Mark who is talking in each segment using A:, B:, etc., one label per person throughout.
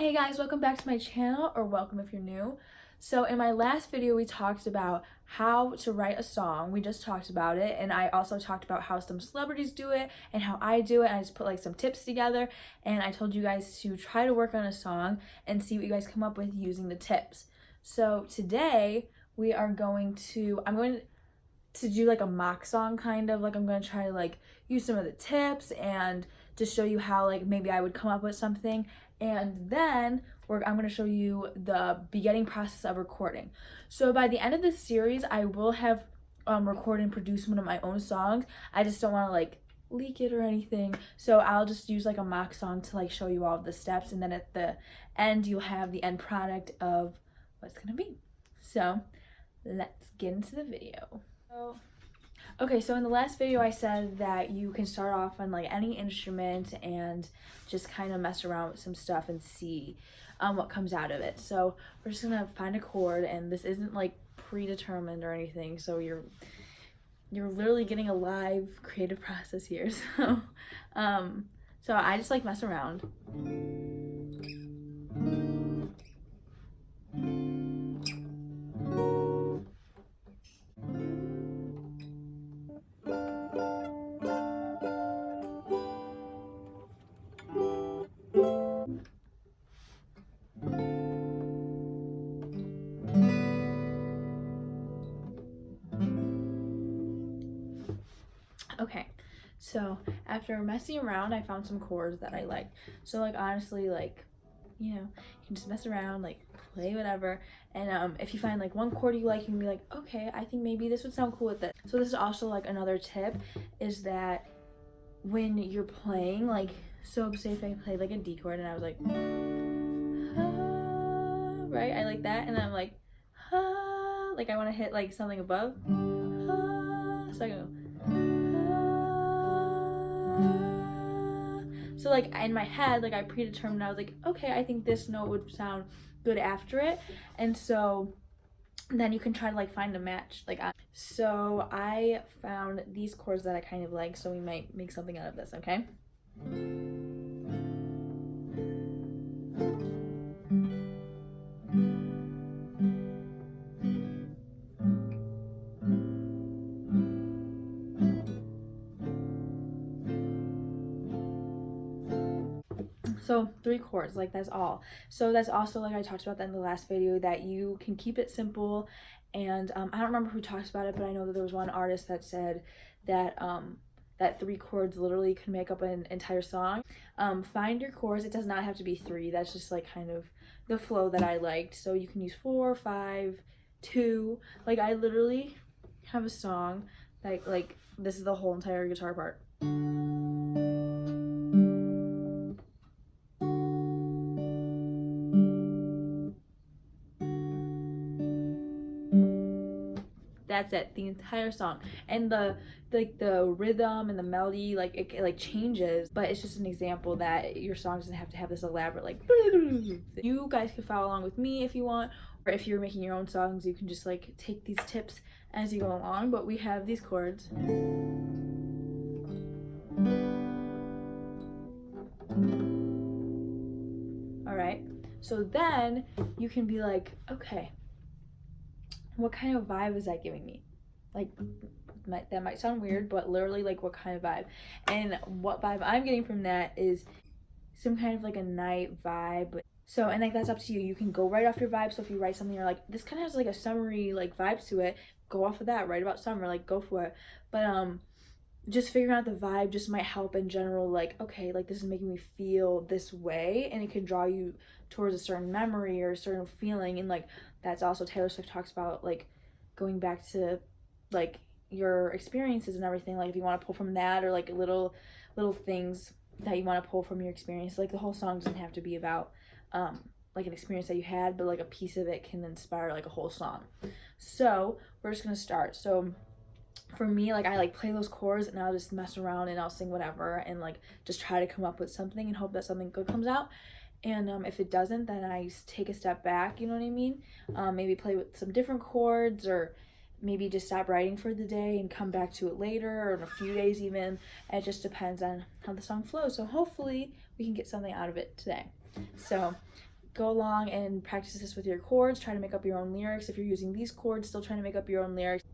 A: Hey guys, welcome back to my channel, or welcome if you're new. So in my last video we talked about how to write a song. We just talked about it, and I also talked about how some celebrities do it and how I do it, and I just put like some tips together, and I told you guys to try to work on a song and see what you guys come up with using the tips. So today I'm going to do like a mock song, kind of like I'm going to try to like use some of the tips and to show you how like maybe I would come up with something, and then I'm going to show you the beginning process of recording. So by the end of this series I will have recorded and produced one of my own songs. I just don't want to like leak it or anything, so I'll just use like a mock song to like show you all of the steps, and then at the end you'll have the end product of what it's going to be. So let's get into the video. Okay, so in the last video I said that you can start off on like any instrument and just kind of mess around with some stuff and see what comes out of it. So we're just gonna find a chord, and this isn't like predetermined or anything, so you're literally getting a live creative process here. So I just like mess around. Okay, so after messing around, I found some chords that I like. So like honestly, like, you can just mess around, like play whatever, and if you find like one chord you like, you can be like, okay, I think maybe this would sound cool with it. So this is also like another tip, is that when you're playing, like, so say if I played like a D chord and I was like, ah, right, I like that, and then I'm like, ah, like I want to hit like something above, ah, so I go, so like in my head, like I predetermined, I was like, okay, I think this note would sound good after it, and so then you can try to like find a match. So I found these chords that I kind of like, so we might make something out of this. Okay, so 3 chords, like that's all. So that's also, like I talked about that in the last video, that you can keep it simple. And I don't remember who talks about it, but I know that there was one artist that said that that 3 chords literally can make up an entire song. Find your chords. It does not have to be 3. That's just like kind of the flow that I liked. So you can use 4, 5, 2. Like I literally have a song like this is the whole entire guitar part. That's it, the entire song. And the rhythm and the melody, like it like changes, but it's just an example that your song doesn't have to have this elaborate like. You guys can follow along with me if you want, or if you're making your own songs, you can just like take these tips as you go along. But we have these chords. All right, so then you can be like, okay, what kind of vibe is that giving me? Like, that might sound weird, but literally, like, what kind of vibe? And what vibe I'm getting from that is some kind of like a night vibe. So, and like that's up to you. You can go right off your vibe. So if you write something, you're like, this kind of has like a summery like vibe to it, go off of that. Write about summer, like go for it. But just figuring out the vibe just might help in general. Like, okay, like this is making me feel this way, and it can draw you towards a certain memory or a certain feeling. And like that's also Taylor Swift talks about, like going back to like your experiences and everything. Like if you want to pull from that, or like little things that you want to pull from your experience. Like the whole song doesn't have to be about like an experience that you had, but like a piece of it can inspire like a whole song. So we're just gonna start. So for me, like I like play those chords, and I'll just mess around and I'll sing whatever, and like just try to come up with something and hope that something good comes out. And if it doesn't, then I take a step back, you know what I mean? Maybe play with some different chords, or maybe just stop writing for the day and come back to it later, or in a few days even. It just depends on how the song flows. So hopefully we can get something out of it today. So go along and practice this with your chords. Try to make up your own lyrics. If you're using these chords, still trying to make up your own lyrics.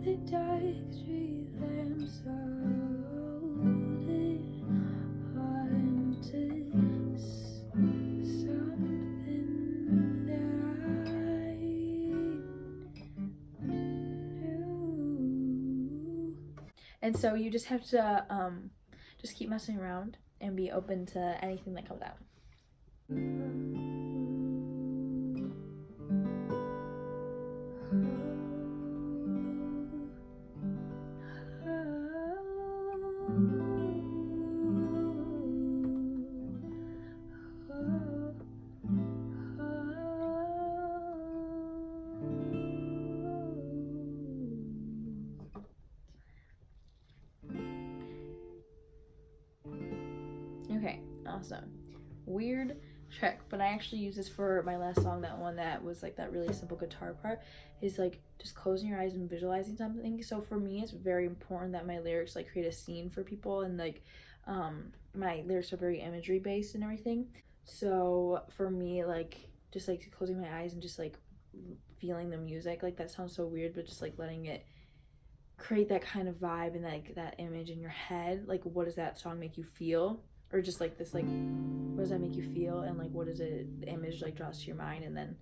A: The dark street lamps holding onto something that I knew. And so you just have to just keep messing around and be open to anything that comes out. Okay, awesome. Weird trick, but I actually use this for my last song, that one that was like that really simple guitar part, is like just closing your eyes and visualizing something. So for me, it's very important that my lyrics like create a scene for people, and like my lyrics are very imagery based and everything. So for me, like just like closing my eyes and just like feeling the music, like that sounds so weird, but just like letting it create that kind of vibe and like that image in your head. Like, what does that song make you feel? Or just like this, like, what does that make you feel? And like, what is it, the image like draws to your mind, and then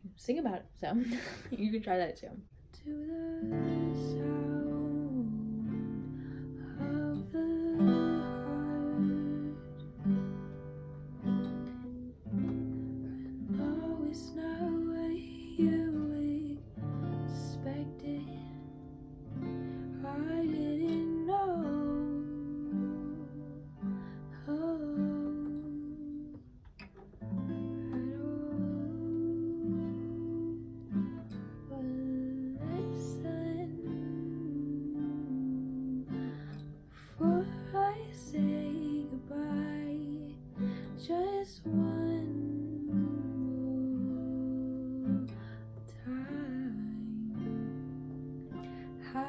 A: you sing about it. So you can try that too. To the sound of the heart, I know it's not what you expected. I didn't know. Just one more time. I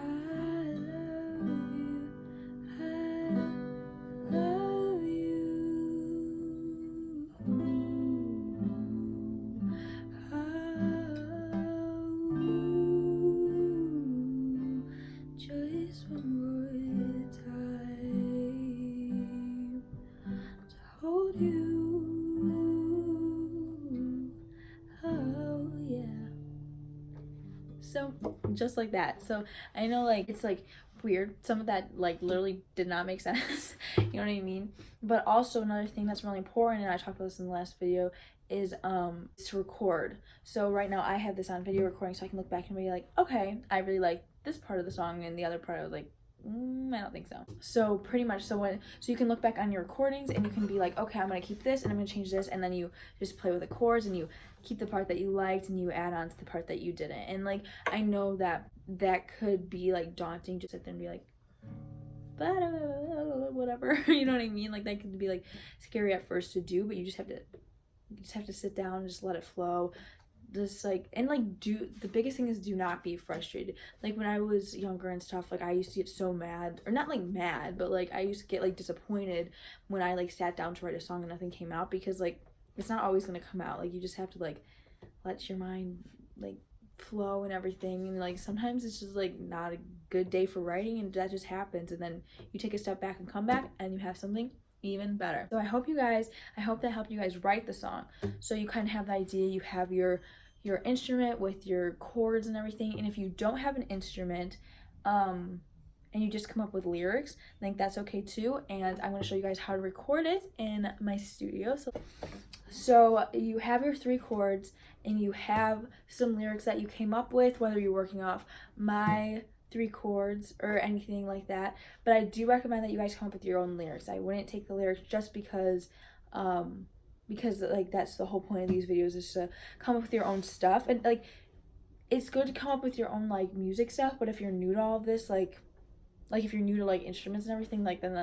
A: love you. I love you. Just one more time to hold you. Oh yeah. So just like that. So I know like it's like weird, some of that like literally did not make sense. You know what I mean? But also another thing that's really important, and I talked about this in the last video, is to record. So right now I have this on video recording, so I can look back and be like, okay, I really like this part of the song, and the other part I was like, I don't think so. So pretty much, so you can look back on your recordings and you can be like, okay, I'm gonna keep this and I'm gonna change this, and then you just play with the chords and you keep the part that you liked and you add on to the part that you didn't. And like, I know that could be like daunting, just sit there and be like, whatever. You know what I mean? Like that could be like scary at first to do, but you just have to sit down and just let it flow. Just like, and like, the biggest thing is do not be frustrated. Like when I was younger and stuff, like I used to get so mad, or not like mad, but like I used to get like disappointed when I like sat down to write a song and nothing came out, because like it's not always gonna come out. Like you just have to like let your mind like flow and everything, and like sometimes it's just like not a good day for writing, and that just happens, and then you take a step back and come back and you have something even better. So I hope that helped you guys write the song, so you kind of have the idea, you have your instrument with your chords and everything. And if you don't have an instrument and you just come up with lyrics, I think that's okay too, and I'm going to show you guys how to record it in my studio. So you have your 3 chords and you have some lyrics that you came up with, whether you're working off my 3 chords or anything like that. But I do recommend that you guys come up with your own lyrics. I wouldn't take the lyrics just because like that's the whole point of these videos, is to come up with your own stuff. And like it's good to come up with your own like music stuff, but if you're new to all of this, like like if you're new to like instruments and everything, like then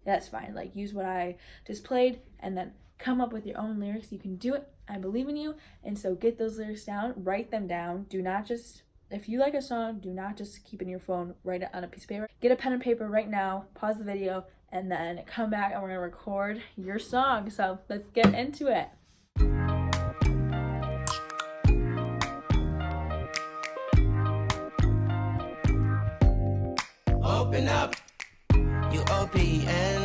A: that's fine. Like use what I just played and then come up with your own lyrics. You can do it. I believe in you. And so get those lyrics down, write them down. Do not just, if you like a song, do not just keep it in your phone, write it on a piece of paper. Get a pen and paper right now, pause the video, and then come back and we're gonna record your song. So let's get into it.
B: Open up, you open